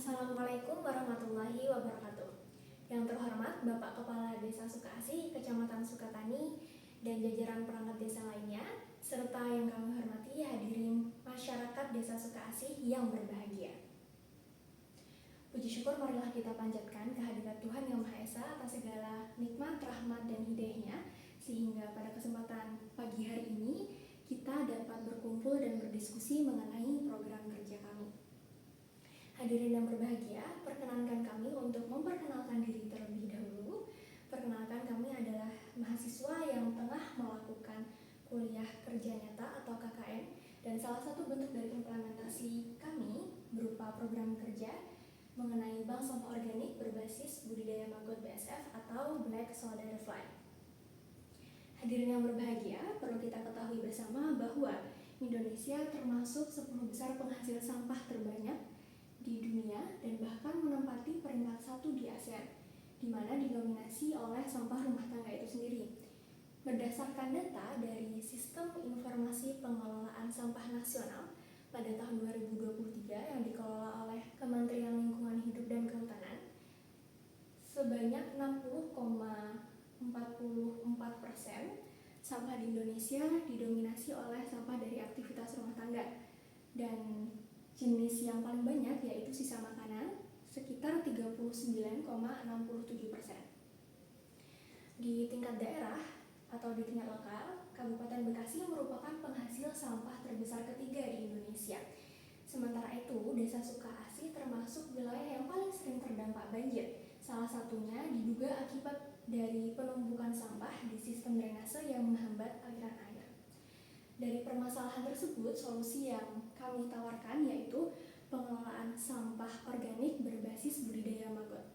Assalamualaikum warahmatullahi wabarakatuh. Yang terhormat Bapak Kepala Desa Sukaasih, Kecamatan Sukatani, dan jajaran perangkat desa lainnya, serta yang kami hormati hadirin masyarakat Desa Sukaasih yang berbahagia. Puji syukur marilah kita panjatkan kehadirat Tuhan Yang Maha Esa atas segala nikmat, rahmat, dan hidayahnya, sehingga pada kesempatan pagi hari ini kita dapat berkumpul dan berdiskusi mengenai program kerja kami. Hadirin yang berbahagia, perkenankan kami untuk memperkenalkan diri terlebih dahulu. Perkenalkan, kami adalah mahasiswa yang tengah melakukan kuliah kerja nyata atau KKN, dan salah satu bentuk dari implementasi kami berupa program kerja mengenai bank sampah organik berbasis budidaya maggot BSF atau Black Soldier Fly. Hadirin yang berbahagia, perlu kita ketahui bersama bahwa Indonesia termasuk 10 besar penghasil sampah terbanyak di dunia dan bahkan menempati peringkat 1 di ASEAN, di mana didominasi oleh sampah rumah tangga itu sendiri. Berdasarkan data dari Sistem Informasi Pengelolaan Sampah Nasional pada tahun 2023 yang dikelola oleh Kementerian Lingkungan Hidup dan Kehutanan, sebanyak 60,44% sampah di Indonesia didominasi oleh sampah dari aktivitas rumah tangga, dan jenis yang paling banyak yaitu sisa makanan sekitar 39,67%. Di tingkat daerah atau di tingkat lokal, Kabupaten Bekasi merupakan penghasil sampah terbesar ketiga di Indonesia. Sementara itu, Desa Sukaasih termasuk wilayah yang paling sering terdampak banjir. Salah satunya diduga akibat dari penumpukan sampah di sistem drainase yang menghambat aliran air. Dari permasalahan tersebut, solusi yang kami tawarkan yaitu pengelolaan sampah organik berbasis budidaya maggot.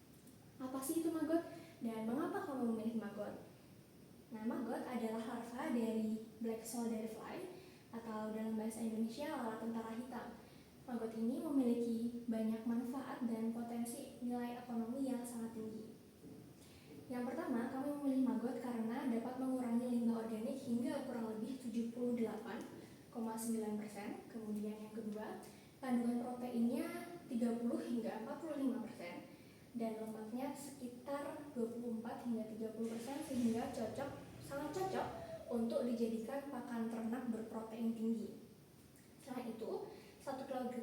Apa sih itu maggot? Dan mengapa kamu memilih maggot? Nah, maggot adalah larva dari Black Soldier Fly atau dalam bahasa Indonesia lalat tentara hitam. Maggot ini memiliki banyak manfaat dan potensi nilai ekonomi yang sangat tinggi. Yang pertama, kami memilih maggot karena dapat mengurangi limbah organik hingga kurang lebih 78,9%. Kemudian yang kedua, kandungan proteinnya 30 hingga 45% dan lemaknya sekitar 24 hingga 30%, sehingga sangat cocok untuk dijadikan pakan ternak berprotein tinggi. Selain itu, 1 kg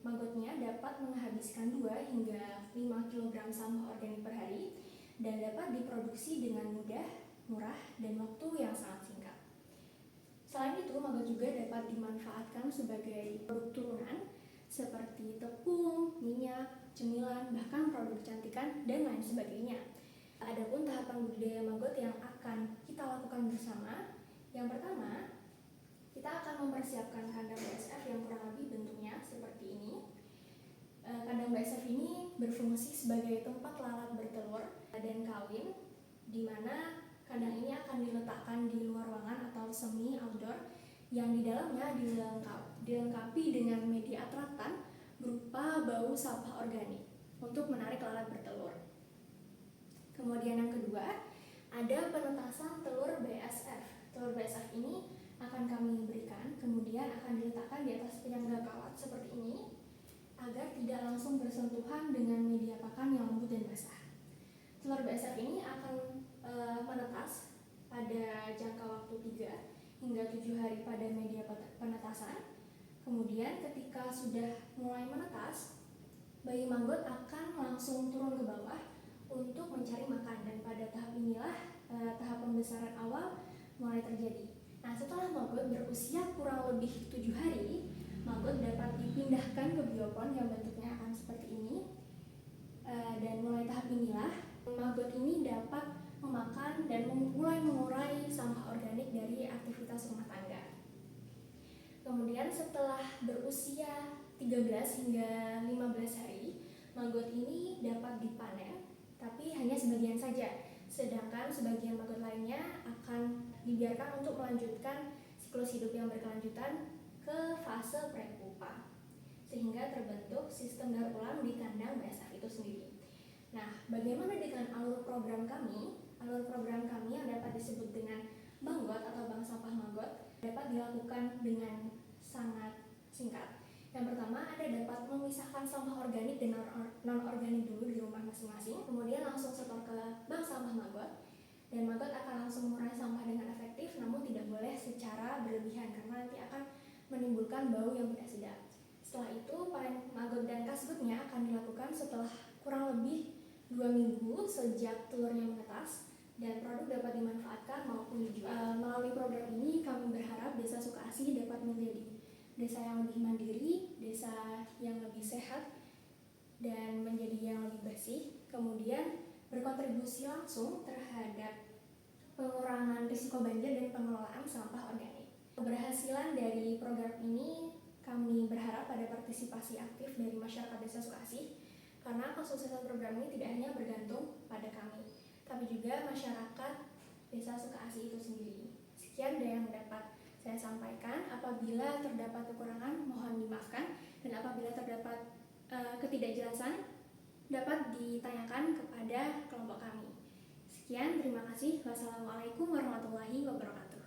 maggotnya dapat menghabiskan 2 hingga 5 kg sampah organik per hari dan dapat diproduksi dengan mudah, murah, dan waktu yang sangat singkat. Selain itu, maggot juga dapat dimanfaatkan sebagai produk turunan seperti tepung, minyak, cemilan, bahkan produk kecantikan, dan lain sebagainya. Adapun tahapan budidaya maggot yang akan kita lakukan bersama, yang pertama, kita akan mempersiapkan kandang BSF yang kurang lebih bentuknya seperti ini. Kandang BSF ini berfungsi sebagai tempat lalat bertelur dan kawin, di mana kandang ini akan diletakkan di luar ruangan atau semi outdoor yang di dalamnya dilengkapi dengan media atraktan berupa bau sampah organik untuk menarik lalat bertelur. Kemudian yang kedua, ada penetasan telur BSF. Telur BSF ini akan kami berikan, kemudian akan diletakkan di atas penyangga kawat seperti ini agar tidak langsung bersentuhan dengan media pakan yang lembut dan basah. Telur BSF ini akan menetas pada jangka waktu 3 hingga 7 hari pada media penetasan. Kemudian ketika sudah mulai menetas, bayi maggot akan langsung turun ke bawah untuk mencari makan, dan pada tahap inilah tahap pembesaran awal mulai terjadi. Nah, setelah maggot berusia kurang lebih 7 hari, maggot dapat dipindahkan ke biopon yang bentuknya akan seperti ini. Dan mulai tahap inilah maggot ini dapat memakan dan mulai mengurai sampah organik dari aktivitas rumah tangga. Kemudian setelah berusia 13 hingga 15 hari, maggot ini dapat dipanen, tapi hanya sebagian saja. Sedangkan sebagian maggot lainnya akan dibiarkan untuk melanjutkan siklus hidup yang berkelanjutan ke fase prepupa, sehingga terbentuk sistem daur ulang di kandang BSF itu sendiri. Nah, bagaimana dengan alur program kami? Alur program kami yang dapat disebut dengan Banggot atau Bank Sampah Maggot dapat dilakukan dengan sangat singkat. Yang pertama ada dapat memisahkan sampah organik dan non-organik dulu di rumah masing-masing, kemudian langsung setor ke bank sampah Maggot, dan Maggot akan langsung mengurangi sampah dengan efektif, namun tidak boleh secara berlebihan karena nanti akan menimbulkan bau yang tidak sedap. Setelah itu, panen Maggot dan Kasbutnya akan dilakukan setelah kurang lebih 2 minggu sejak telurnya menetas, dan produk dapat dimanfaatkan maupun dijual. Melalui program ini, kami berharap Desa Sukaasih dapat menjadi desa yang lebih mandiri, desa yang lebih sehat, dan menjadi yang lebih bersih, kemudian berkontribusi langsung terhadap pengurangan risiko banjir dan pengelolaan sampah organik. Keberhasilan dari program ini kami berharap pada partisipasi aktif dari masyarakat Desa Sukaasih, karena kesuksesan program ini tidak hanya bergantung pada kami, tapi juga masyarakat Desa Sukaasih itu sendiri. Sekian yang dapat saya sampaikan. Apabila terdapat kekurangan, mohon dimaafkan, dan apabila terdapat ketidakjelasan, dapat ditanyakan kepada kelompok kami. Sekian, terima kasih. Wassalamualaikum warahmatullahi wabarakatuh.